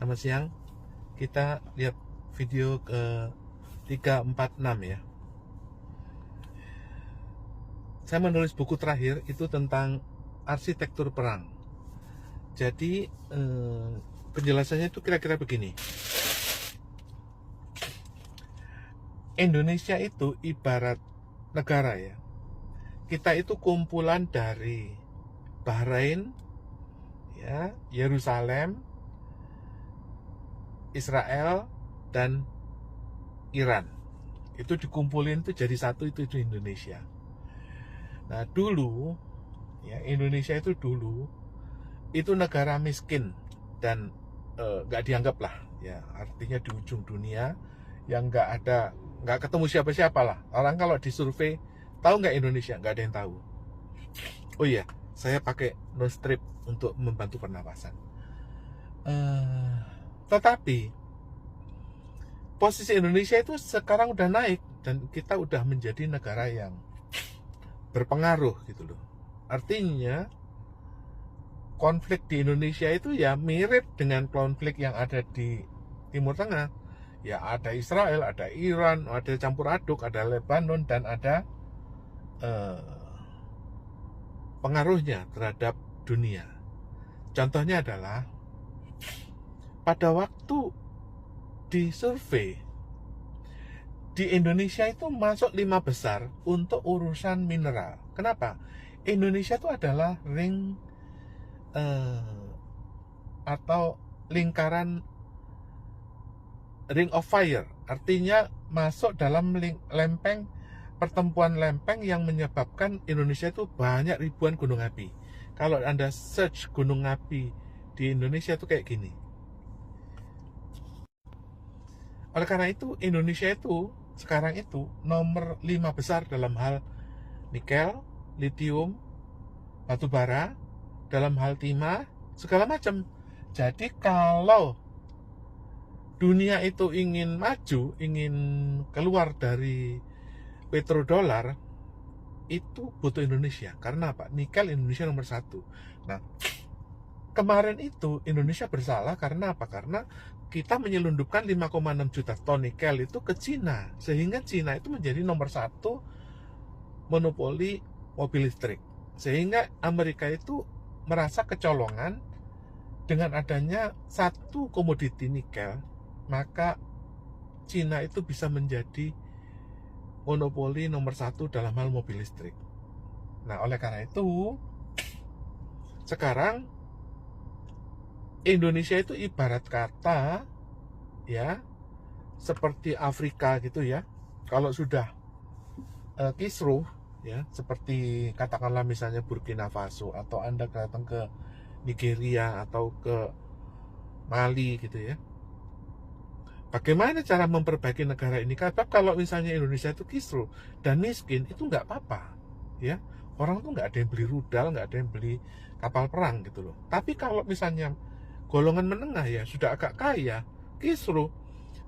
Selamat siang. Kita lihat video ke 346 ya. Saya menulis buku terakhir itu tentang arsitektur perang. Jadi penjelasannya itu kira-kira begini. Indonesia itu ibarat negara ya. Kita itu kumpulan dari Bahrain, ya, Yerusalem, Israel, dan Iran. Itu dikumpulin itu jadi satu, itu Indonesia. Nah dulu ya, Indonesia itu dulu itu negara miskin dan nggak dianggap lah ya, artinya di ujung dunia yang nggak ketemu siapa-siapa lah. Orang kalau disurvei, tahu nggak Indonesia, nggak ada yang tahu. Oh iya, saya pakai nose strip untuk membantu pernapasan. Tetapi posisi Indonesia itu sekarang udah naik dan kita udah menjadi negara yang berpengaruh gitu loh. Artinya konflik di Indonesia itu ya mirip dengan konflik yang ada di Timur Tengah. Ya ada Israel, ada Iran, ada campur aduk, ada Lebanon, dan ada pengaruhnya terhadap dunia. Contohnya adalah pada waktu di survei di Indonesia itu masuk 5 besar untuk urusan mineral. Kenapa? Indonesia itu adalah ring atau lingkaran ring of fire, artinya masuk dalam lempeng, pertempuran lempeng yang menyebabkan Indonesia itu banyak ribuan gunung api. Kalau Anda search gunung api di Indonesia itu kayak gini. Oleh karena itu Indonesia itu sekarang itu nomor 5 besar dalam hal nikel, litium, batu bara, dalam hal timah, segala macam. Jadi kalau dunia itu ingin maju, ingin keluar dari petrodolar, itu butuh Indonesia. Karena apa? Nikel Indonesia nomor 1. Nah, kemarin itu Indonesia bersalah karena apa? Karena kita menyelundupkan 5,6 juta ton nikel itu ke Cina, sehingga Cina itu menjadi nomor 1 monopoli mobil listrik. Sehingga Amerika itu merasa kecolongan dengan adanya satu komoditi nikel, maka Cina itu bisa menjadi monopoli nomor 1 dalam hal mobil listrik. Nah, oleh karena itu sekarang Indonesia itu ibarat kata ya seperti Afrika gitu ya. Kalau sudah kisruh ya, seperti katakanlah misalnya Burkina Faso, atau Anda datang ke Nigeria atau ke Mali gitu ya. Bagaimana cara memperbaiki negara ini? Karena kalau misalnya Indonesia itu kisruh dan miskin, itu nggak apa-apa ya. Orang tuh nggak ada yang beli rudal, nggak ada yang beli kapal perang gitu loh. Tapi kalau misalnya golongan menengah ya sudah agak kaya, kisruh,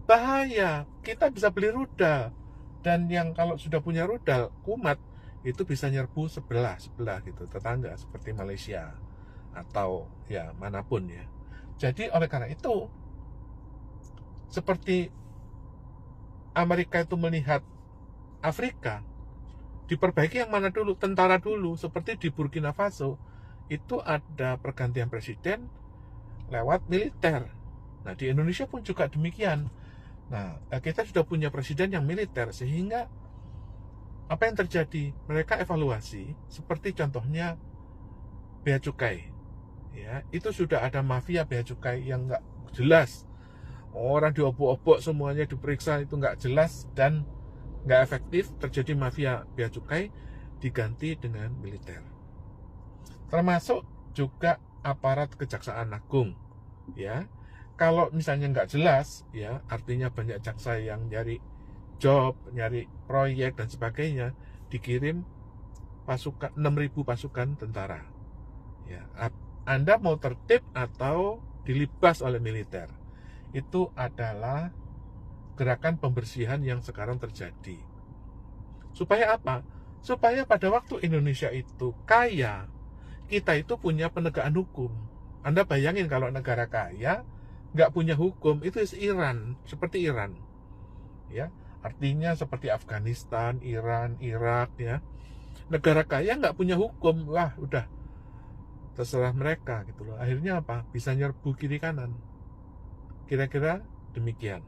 bahaya. Kita bisa beli rudal, dan yang kalau sudah punya rudal kumat itu bisa nyerbu sebelah gitu, tetangga seperti Malaysia atau ya manapun ya. Jadi oleh karena itu, seperti Amerika itu melihat Afrika, diperbaiki yang mana dulu? Tentara dulu. Seperti di Burkina Faso itu ada pergantian presiden lewat militer. Nah, di Indonesia pun juga demikian. Nah, kita sudah punya presiden yang militer, sehingga apa yang terjadi? Mereka evaluasi, seperti contohnya bea cukai. Ya, itu sudah ada mafia bea cukai yang nggak jelas. Orang diobok-obok semuanya diperiksa, itu nggak jelas dan nggak efektif. Terjadi mafia bea cukai, diganti dengan militer. Termasuk juga aparat Kejaksaan Agung ya. Kalau misalnya nggak jelas ya, artinya banyak jaksa yang nyari job, nyari proyek dan sebagainya, dikirim pasukan 6.000 pasukan tentara ya. Anda mau tertib atau dilibas oleh militer, itu adalah gerakan pembersihan yang sekarang terjadi. Supaya apa? Supaya pada waktu Indonesia itu kaya, kita itu punya penegakan hukum. Anda bayangin kalau negara kaya, nggak punya hukum, itu Iran, seperti Iran, ya. Artinya seperti Afghanistan, Iran, Irak, ya. Negara kaya nggak punya hukum, wah udah terserah mereka gitu loh. Akhirnya apa? Bisa nyerbu kiri kanan. Kira-kira demikian.